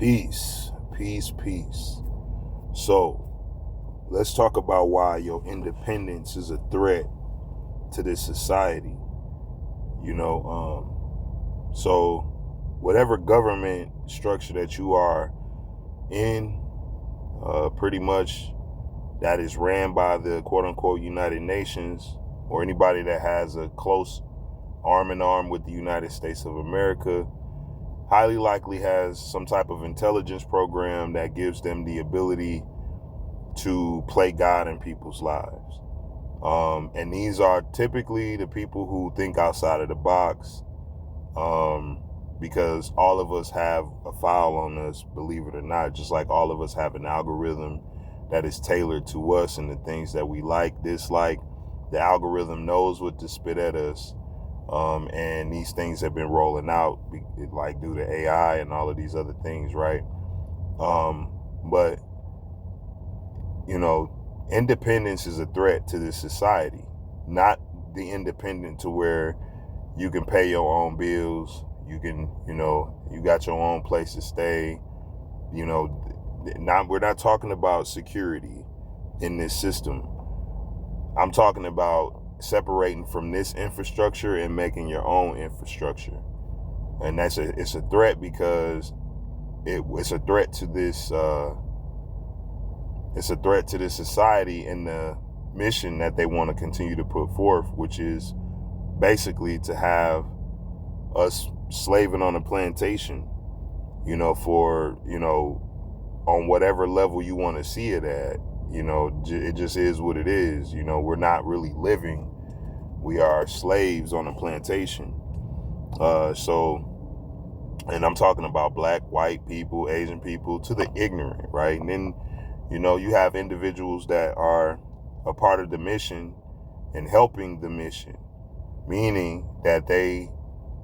Peace, peace, peace. So, let's talk about why your independence is a threat to this society. So whatever government structure that you are in, pretty much that is ran by the quote unquote United Nations, or anybody that has a close arm in arm with the United States of America, highly likely has some type of intelligence program that gives them the ability to play God in people's lives. And these are typically the people who think outside of the box, because all of us have a file on us, believe it or not, just like all of us have an algorithm that is tailored to us and the things that we like, dislike. The algorithm knows what to spit at us. And these things have been rolling out like due to AI and all of these other things, right? But independence is a threat to this society, not the independent to where you can pay your own bills, you can, you got your own place to stay. We're not talking about security in this system. I'm talking about separating from this infrastructure and making your own infrastructure. And it's a threat because it's a threat to this society and the mission that they want to continue to put forth, which is basically to have us slaving on a plantation, for, on whatever level you want to see it at. It just is what it is. We're not really living. We are slaves on a plantation. And I'm talking about black, white people, Asian people, to the ignorant, right? And then, you have individuals that are a part of the mission and helping the mission, meaning that they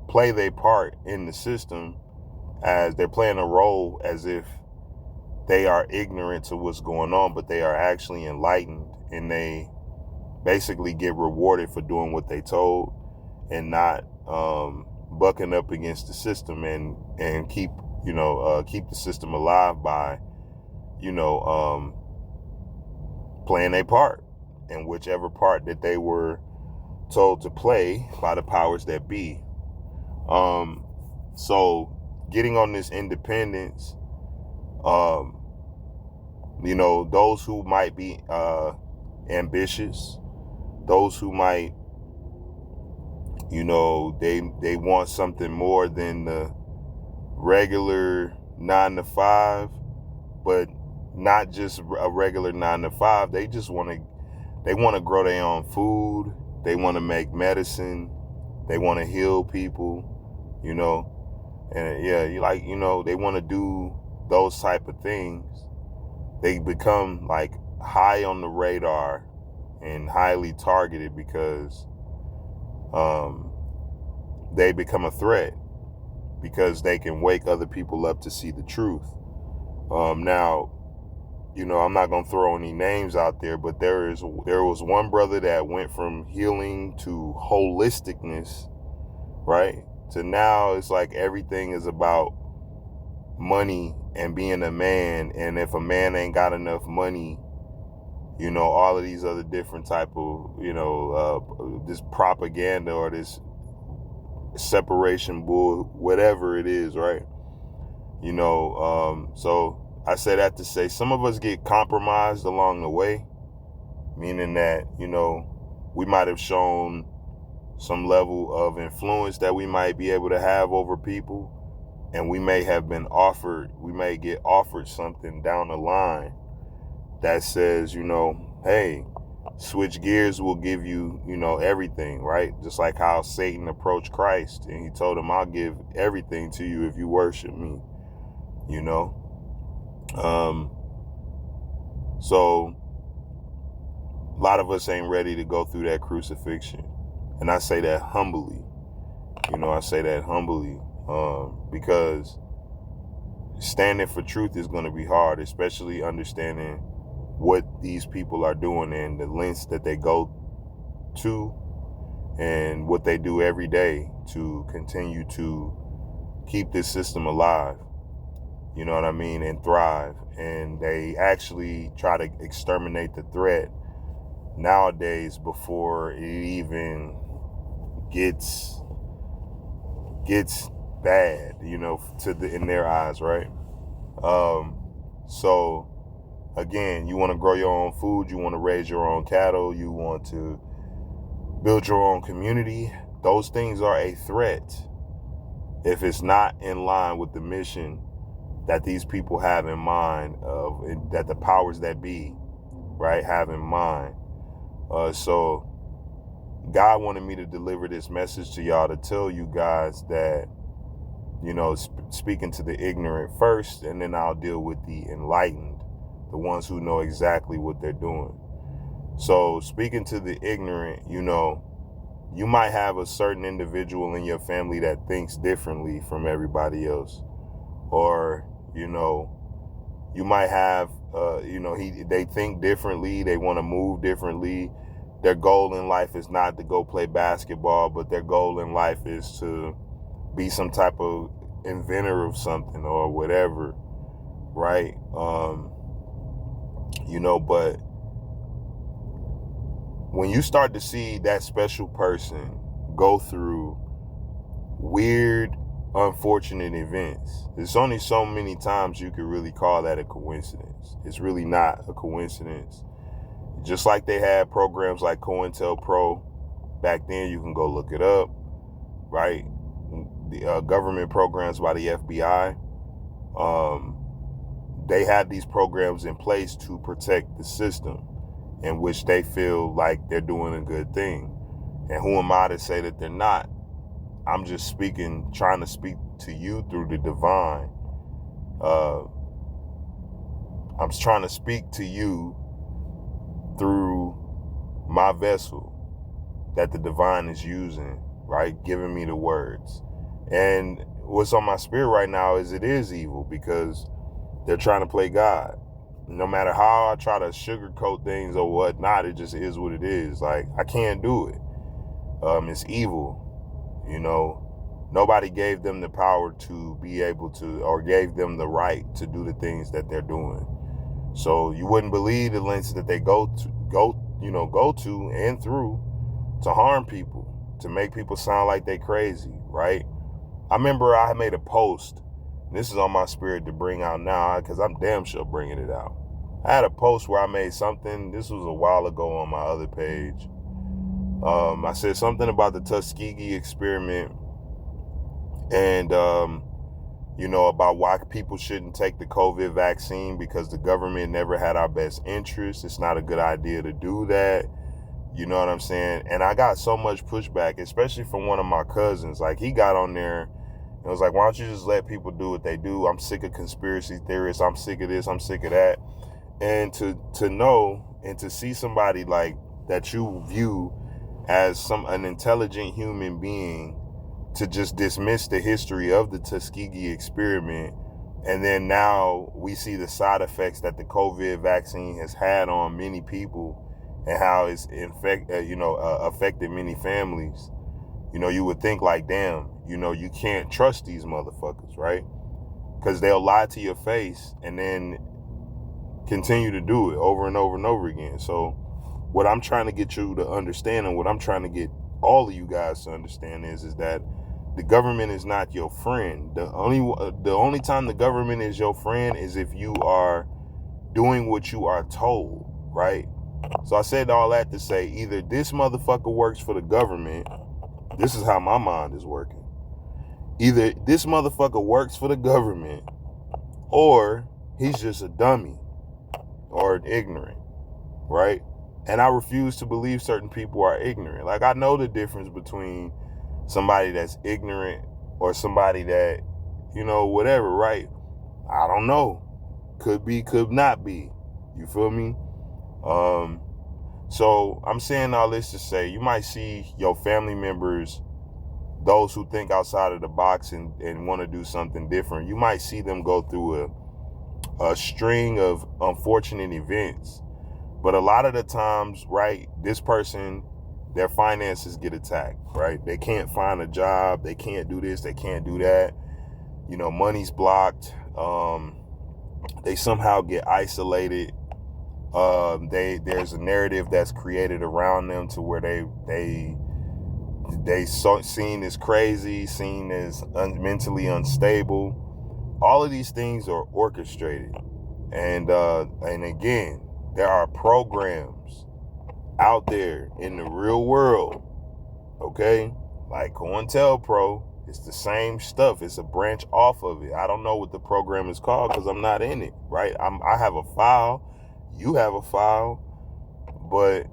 play their part in the system as they're playing a role as if they are ignorant to what's going on, but they are actually enlightened, and they basically get rewarded for doing what they told and not bucking up against the system and keep the system alive by playing a part in whichever part that they were told to play by the powers that be. So getting on this independence, those who might be ambitious, those who might, they want something more than the regular 9 to 5, but not just a regular 9 to 5. They just want to grow their own food. They want to make medicine. They want to heal people, and they want to do those type of things. They become like high on the radar and highly targeted because they become a threat because they can wake other people up to see the truth. Now, I'm not going to throw any names out there, but there was one brother that went from healing to holisticness, right? To now it's like everything is about money and being a man. And if a man ain't got enough money, all of these other different type of, this propaganda or this separation bull, whatever it is, right? So I say that to say some of us get compromised along the way, meaning that, we might have shown some level of influence that we might be able to have over people, and we may get offered something down the line that says, hey, switch gears, will give you, everything, right? Just like how Satan approached Christ and he told him, I'll give everything to you if you worship me, So a lot of us ain't ready to go through that crucifixion. And I say that humbly, because standing for truth is going to be hard, especially understanding what these people are doing and the lengths that they go to and what they do every day to continue to keep this system alive. you know what I mean, and thrive. And they actually try to exterminate the threat nowadays before it even gets bad, you know, in their eyes, right? So again, you want to grow your own food, you want to raise your own cattle, you want to build your own community. Those things are a threat if it's not in line with the mission that these people have in mind, that the powers that be, right, have in mind. So God wanted me to deliver this message to y'all to tell you guys that, you know, speaking to the ignorant first, and then I'll deal with the enlightened, the ones who know exactly what they're doing. So speaking to the ignorant, you know, you might have a certain individual in your family that thinks differently from everybody else. Or, you know, you might have, you know, they think differently. They want to move differently. Their goal in life is not to go play basketball, but their goal in life is to be some type of inventor of something or whatever, right? You know, but when you start to see that special person go through weird, unfortunate events, there's only so many times you could really call that a coincidence. It's really not a coincidence. Just like they had programs like COINTELPRO back then, you can go look it up, right? The government programs by the FBI, they had these programs in place to protect the system, in which they feel like they're doing a good thing. And who am I to say that they're not? I'm just trying to speak to you through the divine. I'm trying to speak to you through my vessel that the divine is using, right? Giving me the words. And what's on my spirit right now is it is evil, because they're trying to play God. No matter how I try to sugarcoat things or whatnot, it just is what it is. Like, I can't do it. It's evil. You know, nobody gave them the power to be able to, or gave them the right to do the things that they're doing. So you wouldn't believe the lengths that they go to and through to harm people, to make people sound like they crazy, right? I remember I made a post. This is on my spirit to bring out now, because I'm damn sure bringing it out. I had a post where I made something. This was a while ago on my other page. I said something about the Tuskegee experiment, and you know, about why people shouldn't take the COVID vaccine, because the government never had our best interests. It's not a good idea to do that. You know what I'm saying? And I got so much pushback, especially from one of my cousins. Like, he got on there and was like, why don't you just let people do what they do? I'm sick of conspiracy theorists. I'm sick of this. I'm sick of that. And to know and to see somebody like that you view as an intelligent human being, to just dismiss the history of the Tuskegee experiment, and then now we see the side effects that the COVID vaccine has had on many people, and how it's affected many families. You know, you would think like, damn, you know, you can't trust these motherfuckers, right? Because they'll lie to your face and then continue to do it over and over and over again. So what I'm trying to get you to understand, and what I'm trying to get all of you guys to understand, is that the government is not your friend. The only time the government is your friend is if you are doing what you are told, right? So I said all that to say, either this motherfucker works for the government. This is how my mind is working. Either this motherfucker works for the government, or he's just a dummy or ignorant, right? And I refuse to believe certain people are ignorant. Like, I know the difference between somebody that's ignorant or somebody that, you know, whatever, right? I don't know. Could be, could not be. You feel me? So I'm saying all this to say, you might see your family members, those who think outside of the box and want to do something different. You might see them go through a string of unfortunate events. But a lot of the times, right, this person, their finances get attacked, right? They can't find a job. They can't do this. They can't do that. You know, money's blocked. They somehow get isolated. There's a narrative that's created around them to where seen as crazy, seen as mentally unstable. All of these things are orchestrated, and again, there are programs out there in the real world, okay, like COINTELPRO. It's the same stuff. It's a branch off of it. I don't know what the program is called because I'm not in it, right? I have a file. You have a file, but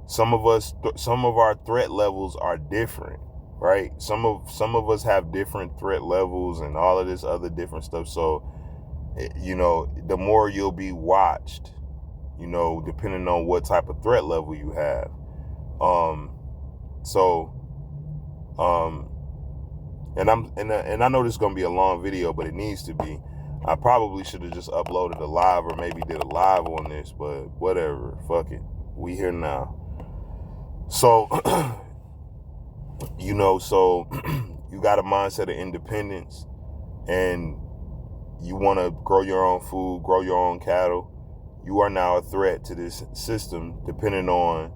some of our threat levels are different, right? Some of us have different threat levels and all of this other different stuff. So, the more you'll be watched, depending on what type of threat level you have. And I know this is gonna be a long video, but it needs to be. I probably should have just uploaded a live or maybe did a live on this, but whatever. Fuck it. We here now. So, so you got a mindset of independence and you want to grow your own food, grow your own cattle. You are now a threat to this system, depending on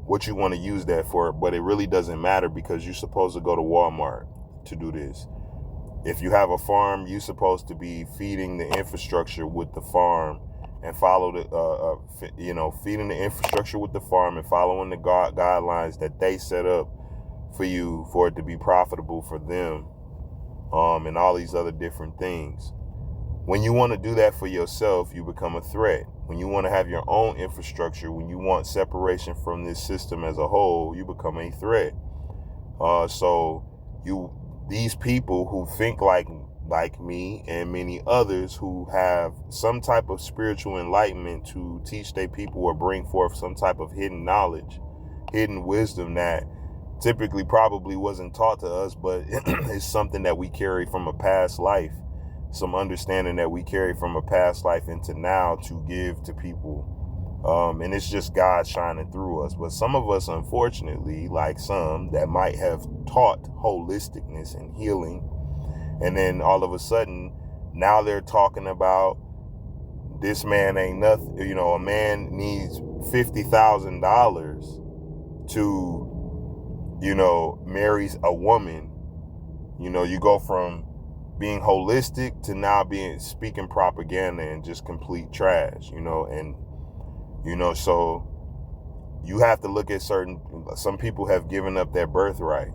what you want to use that for. But it really doesn't matter because you're supposed to go to Walmart to do this. If you have a farm, you're supposed to be feeding the infrastructure with the farm and follow feeding the infrastructure with the farm and following the guidelines that they set up for you for it to be profitable for them, and all these other different things. When you want to do that for yourself, you become a threat. When you want to have your own infrastructure, when you want separation from this system as a whole, you become a threat. These people who think like me and many others who have some type of spiritual enlightenment to teach their people or bring forth some type of hidden knowledge, hidden wisdom that typically probably wasn't taught to us, but it's something that we carry from a past life, some understanding that we carry from a past life into now to give to people. And it's just God shining through us. But some of us, unfortunately, like some that might have taught holisticness and healing, and then all of a sudden, now they're talking about this man ain't nothing. A man needs $50,000 to, marry a woman. You go from being holistic to now speaking propaganda and just complete trash, so you have to look at some people have given up their birthright,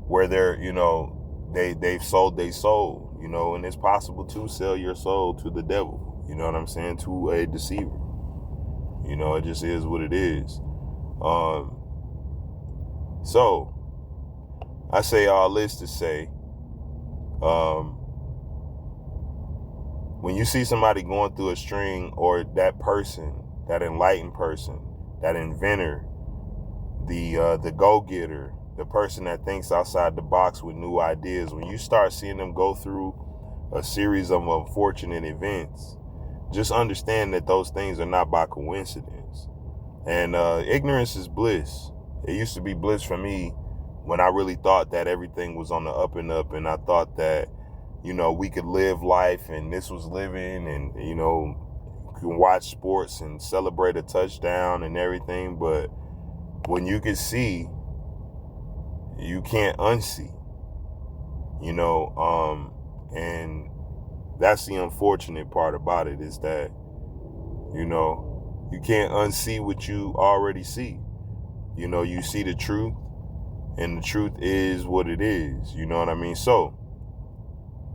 where they've sold their soul, and it's possible to sell your soul to the devil, you know what I'm saying, to a deceiver. It just is what it is. So I say all this to say, when you see somebody going through a string, or that person, that enlightened person, that inventor, the go-getter, the person that thinks outside the box with new ideas, when you start seeing them go through a series of unfortunate events, just understand that those things are not by coincidence. And ignorance is bliss. It used to be bliss for me when I really thought that everything was on the up and up, and I thought that we could live life and this was living, and, you can watch sports and celebrate a touchdown and everything. But when you can see, you can't unsee, and that's the unfortunate part about it, is that, you can't unsee what you already see. You see the truth, and the truth is what it is. You know what I mean? So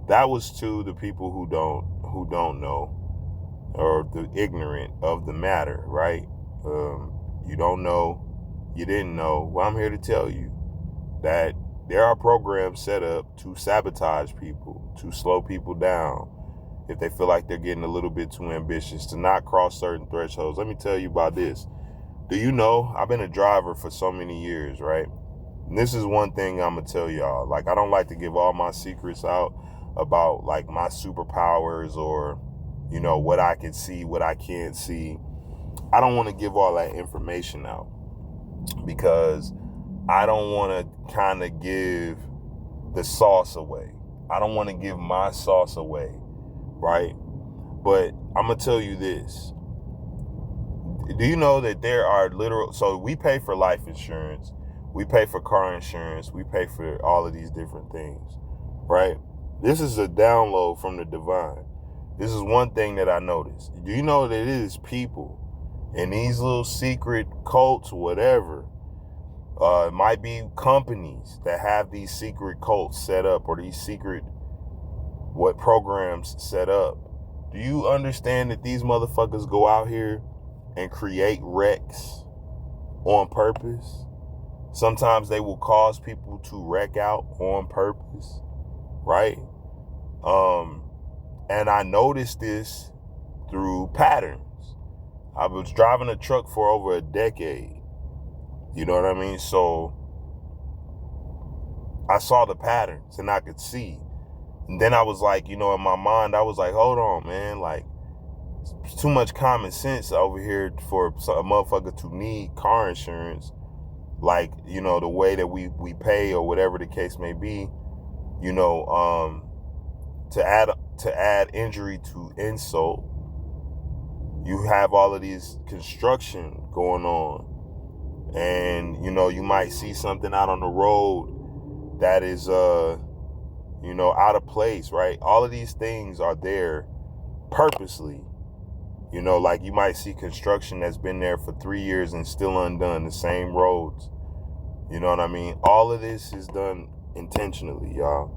that was to the people who don't know, or the ignorant of the matter, right? You don't know, you didn't know. Well, I'm here to tell you that there are programs set up to sabotage people, to slow people down if they feel like they're getting a little bit too ambitious, to not cross certain thresholds. Let me tell you about this. Do you know, I've been a driver for so many years, right? And this is one thing I'm gonna tell y'all. Like, I don't like to give all my secrets out about like my superpowers, or what I can see, what I can't see. I don't want to give all that information out because I don't want to kind of give the sauce away. I don't want to give my sauce away, right? But I'm going to tell you this. Do you know that there are so we pay for life insurance, we pay for car insurance, we pay for all of these different things, right? This is a download from the divine. This is one thing that I noticed. Do you know that it is people in these little secret cults, whatever, it might be companies that have these secret cults set up, or these secret programs set up. Do you understand that these motherfuckers go out here and create wrecks on purpose? Sometimes they will cause people to wreck out on purpose, right? And I noticed this through patterns. I was driving a truck for over a decade. You know what I mean? So I saw the patterns and I could see. And then I was like, in my mind, I was like, hold on, man. Like, it's too much common sense over here for a motherfucker to need car insurance. Like, the way that we pay, or whatever the case may be, to add injury to insult, you have all of these construction going on. And, you might see something out on the road that is, out of place, right? All of these things are there purposely. Like you might see construction that's been there for 3 years and still undone, the same roads. You know what I mean? All of this is done intentionally, y'all.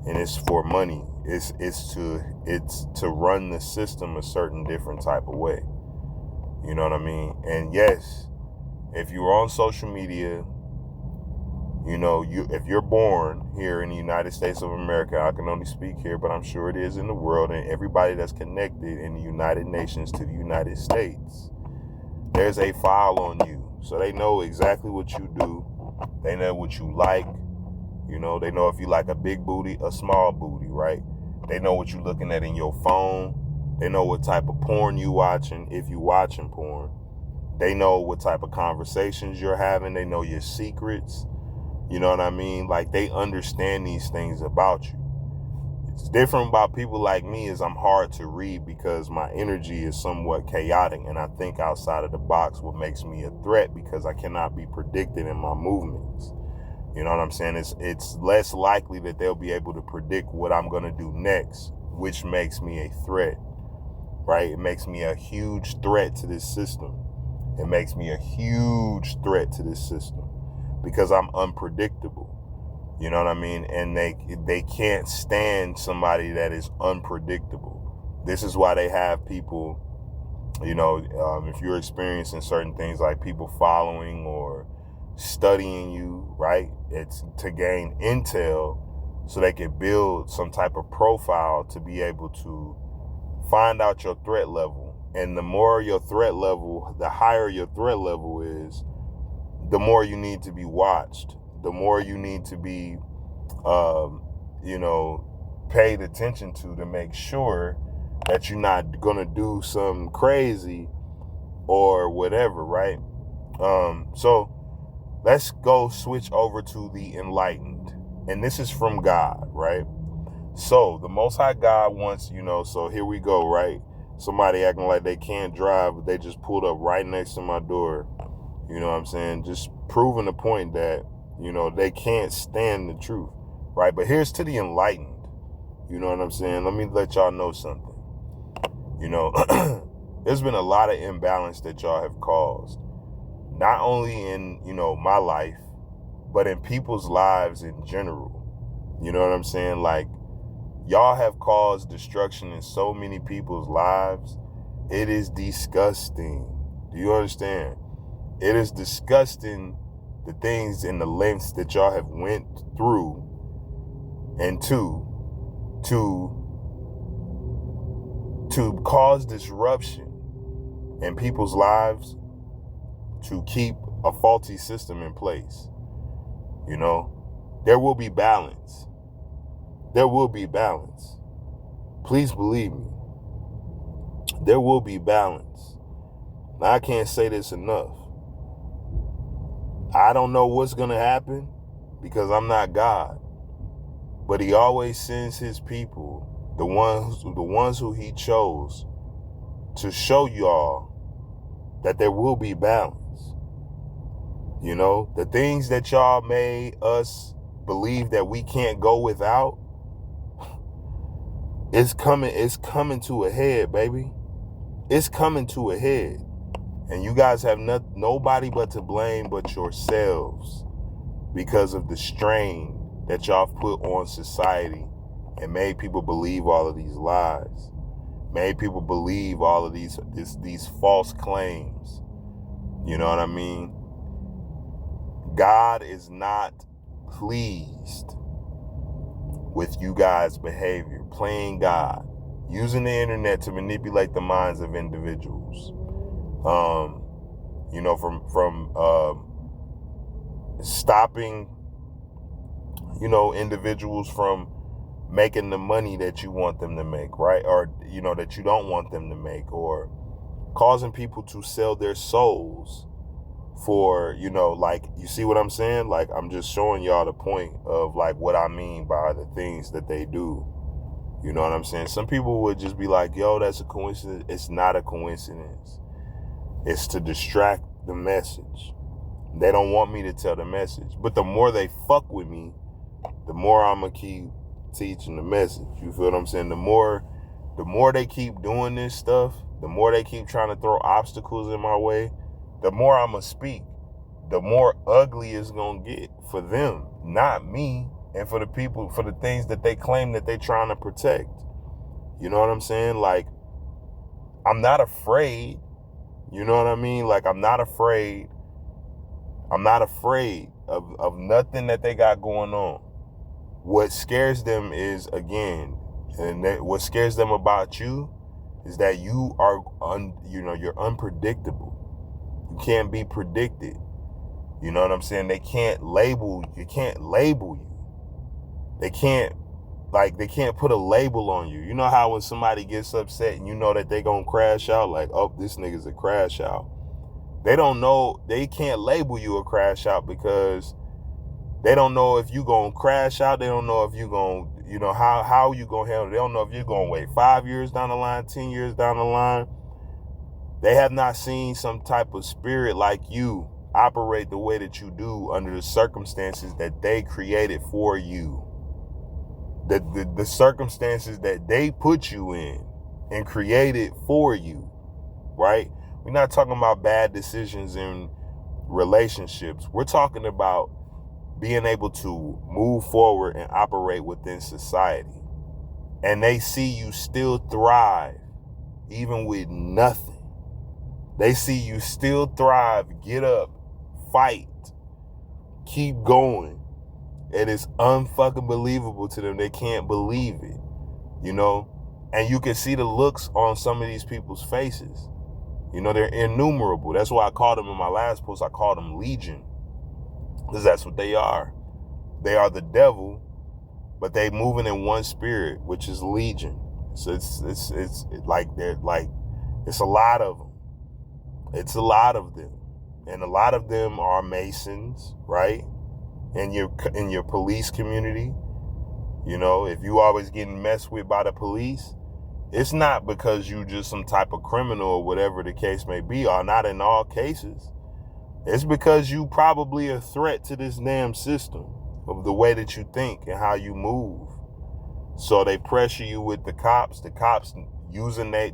And it's for money. It's to run the system a certain different type of way. You know what I mean? And yes, if you're on social media, if you're born here in the United States of America, I can only speak here, but I'm sure it is in the world, and everybody that's connected in the United Nations to the United States, there's a file on you. So they know exactly what you do. They know what you like. They know if you like a big booty, a small booty, right? They know what you're looking at in your phone. They know what type of porn you watching, if you watching porn. They know what type of conversations you're having. They know your secrets. You know what I mean? Like, they understand these things about you. It's different about people like me is I'm hard to read because my energy is somewhat chaotic, and I think outside of the box, what makes me a threat, because I cannot be predicted in my movements. You know what I'm saying? It's less likely that they'll be able to predict what I'm going to do next, which makes me a threat, right? It makes me a huge threat to this system. It makes me a huge threat to this system because I'm unpredictable. You know what I mean? And they can't stand somebody that is unpredictable. This is why they have people, if you're experiencing certain things like people following or studying you, right? It's to gain intel so they can build some type of profile to be able to find out your threat level. And the more your threat level, the higher your threat level is, the more you need to be watched, the more you need to be, paid attention to make sure that you're not going to do something crazy or whatever, right? So let's go switch over to the enlightened. And this is from God, right? So the Most High God wants, so here we go, right? Somebody acting like they can't drive, but they just pulled up right next to my door. You know what I'm saying? Just proving the point that, they can't stand the truth, right? But here's to the enlightened. You know what I'm saying? Let me let y'all know something. There's been a lot of imbalance that y'all have caused. Not only in, my life, but in people's lives in general. You know what I'm saying? Like, y'all have caused destruction in so many people's lives. It is disgusting. Do you understand? It is disgusting, the things and the lengths that y'all have went through and to cause disruption in people's lives, to keep a faulty system in place. There will be balance. There will be balance. Please believe me. There will be balance. Now, I can't say this enough. I don't know what's going to happen because I'm not God. But he always sends his people, the ones who he chose, to show y'all that there will be balance. You know, the things that y'all made us believe that we can't go without, it's coming to a head, baby. It's coming to a head. And you guys have nobody but to blame but yourselves because of the strain that y'all put on society and made people believe all of these lies. Made people believe all of these false claims. You know what I mean? God is not pleased with you guys' behavior, playing God, using the internet to manipulate the minds of individuals. You know, from stopping, you know, individuals from making the money that you want them to make, right? Or, you know, that you don't want them to make, or causing people to sell their souls for, you know, like, you see what I'm saying? Like, I'm just showing y'all the point of, like, what I mean by the things that they do. You know what I'm saying? Some people would just be like, yo, that's a coincidence. It's not a coincidence. It's to distract the message. They don't want me to tell the message. But the more they fuck with me, the more I'm going to keep teaching the message. You feel what I'm saying? The more they keep doing this stuff, the more they keep trying to throw obstacles in my way, the more I'm going to speak. The more ugly it's going to get for them, not me, and for the people, for the things that they claim that they're trying to protect. You know what I'm saying? Like, I'm not afraid. You know what I mean? Like, I'm not afraid. I'm not afraid of nothing that they got going on. What scares them is, again, what scares them about you is that you are, you're unpredictable. You can't be predicted. You know what I'm saying? They can't label you. They can't put a label on you. You know how when somebody gets upset and you know that they gonna crash out, like, oh, this nigga's a crash out. They don't know, they can't label you a crash out because they don't know if you gonna crash out. They don't know if you gonna, you know, how you gonna handle it. They don't know if you're gonna wait 5 years down the line, 10 years down the line. They have not seen some type of spirit like you operate the way that you do under the circumstances that they created for you. The circumstances that they put you in and created for you, right? We're not talking about bad decisions in relationships. We're talking about being able to move forward and operate within society. And they see you still thrive, even with nothing. They see you still thrive, get up, fight, keep going. And it's unfucking believable to them. They can't believe it, you know? And you can see the looks on some of these people's faces. You know, they're innumerable. That's why I called them in my last post, I called them Legion. Because that's what they are. They are the devil, but they moving in one spirit, which is Legion. So it's like it's a lot of them. It's a lot of them. And a lot of them are Masons, right? In your police community. You know, if you always getting messed with by the police, it's not because you just some type of criminal or whatever the case may be, or not in all cases. It's because you probably a threat to this damn system of the way that you think and how you move. So they pressure you with the cops using their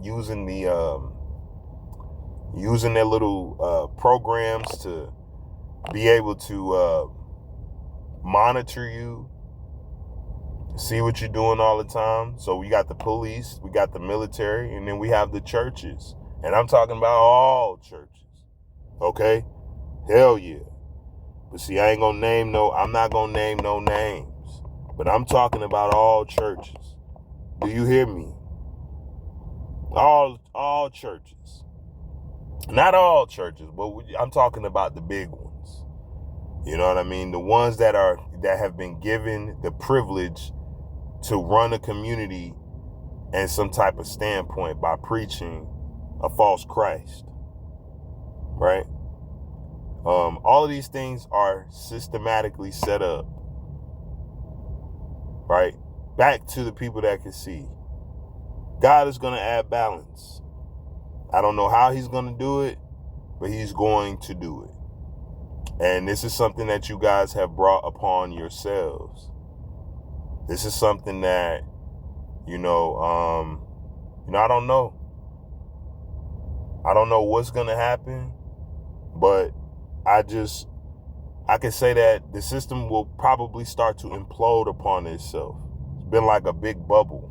little programs to be able to monitor you, see what you're doing all the time. So we got the police, we got the military, and then we have the churches. And I'm talking about all churches. Okay? Hell yeah. But see, I'm not gonna name no names. But I'm talking about all churches. Do you hear me? All churches. Not all churches, but I'm talking about the big ones. You know what I mean? The ones that have been given the privilege to run a community and some type of standpoint by preaching a false Christ. Right? All of these things are systematically set up. right? Back to the people that can see. God is going to add balance. I don't know how he's going to do it, but he's going to do it. And this is something that you guys have brought upon yourselves. This is something that, I don't know. I don't know what's going to happen, but I can say that the system will probably start to implode upon itself. It's been like a big bubble.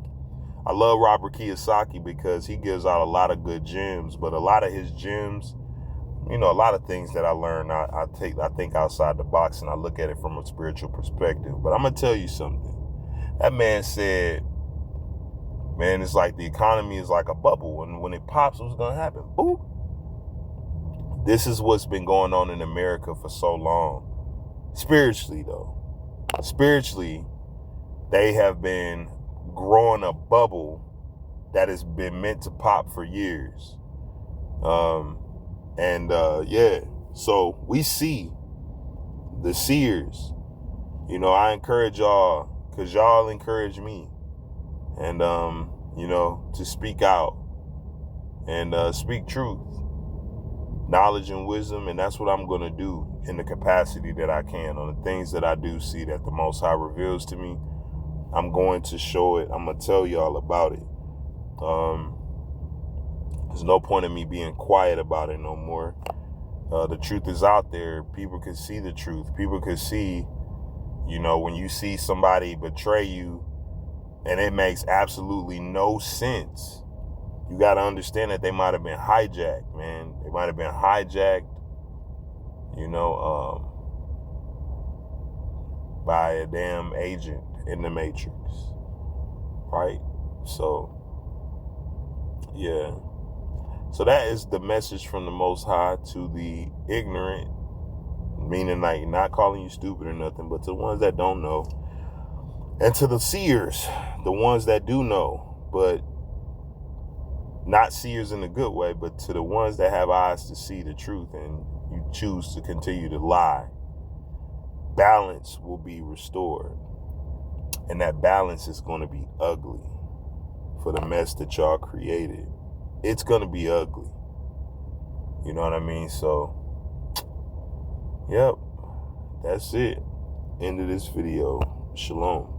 I love Robert Kiyosaki because he gives out a lot of good gems, but a lot of his gems, a lot of things that I learn, I think outside the box and I look at it from a spiritual perspective. But I'm going to tell you something. That man said, man, it's like the economy is like a bubble, and when it pops, what's going to happen? Boop. This is what's been going on in America for so long. Spiritually, though. Spiritually, they have been growing a bubble that has been meant to pop for years. So we see the seers. I encourage y'all, because y'all encourage me. And, to speak out and speak truth, knowledge and wisdom. And that's what I'm going to do in the capacity that I can on the things that I do see that the Most High reveals to me. I'm going to show it. I'm going to tell y'all about it. There's no point in me being quiet about it no more. The truth is out there. People can see the truth. People can see, when you see somebody betray you and it makes absolutely no sense, you got to understand that they might have been hijacked, man. They might have been hijacked, by a damn agent in the Matrix, right? So, yeah. So that is the message from the Most High to the ignorant, meaning like not calling you stupid or nothing, but to the ones that don't know, and to the seers, the ones that do know, but not seers in a good way, but to the ones that have eyes to see the truth and you choose to continue to lie. Balance will be restored. And that balance is going to be ugly for the mess that y'all created. It's going to be ugly. You know what I mean? So, yep, that's it. End of this video. Shalom.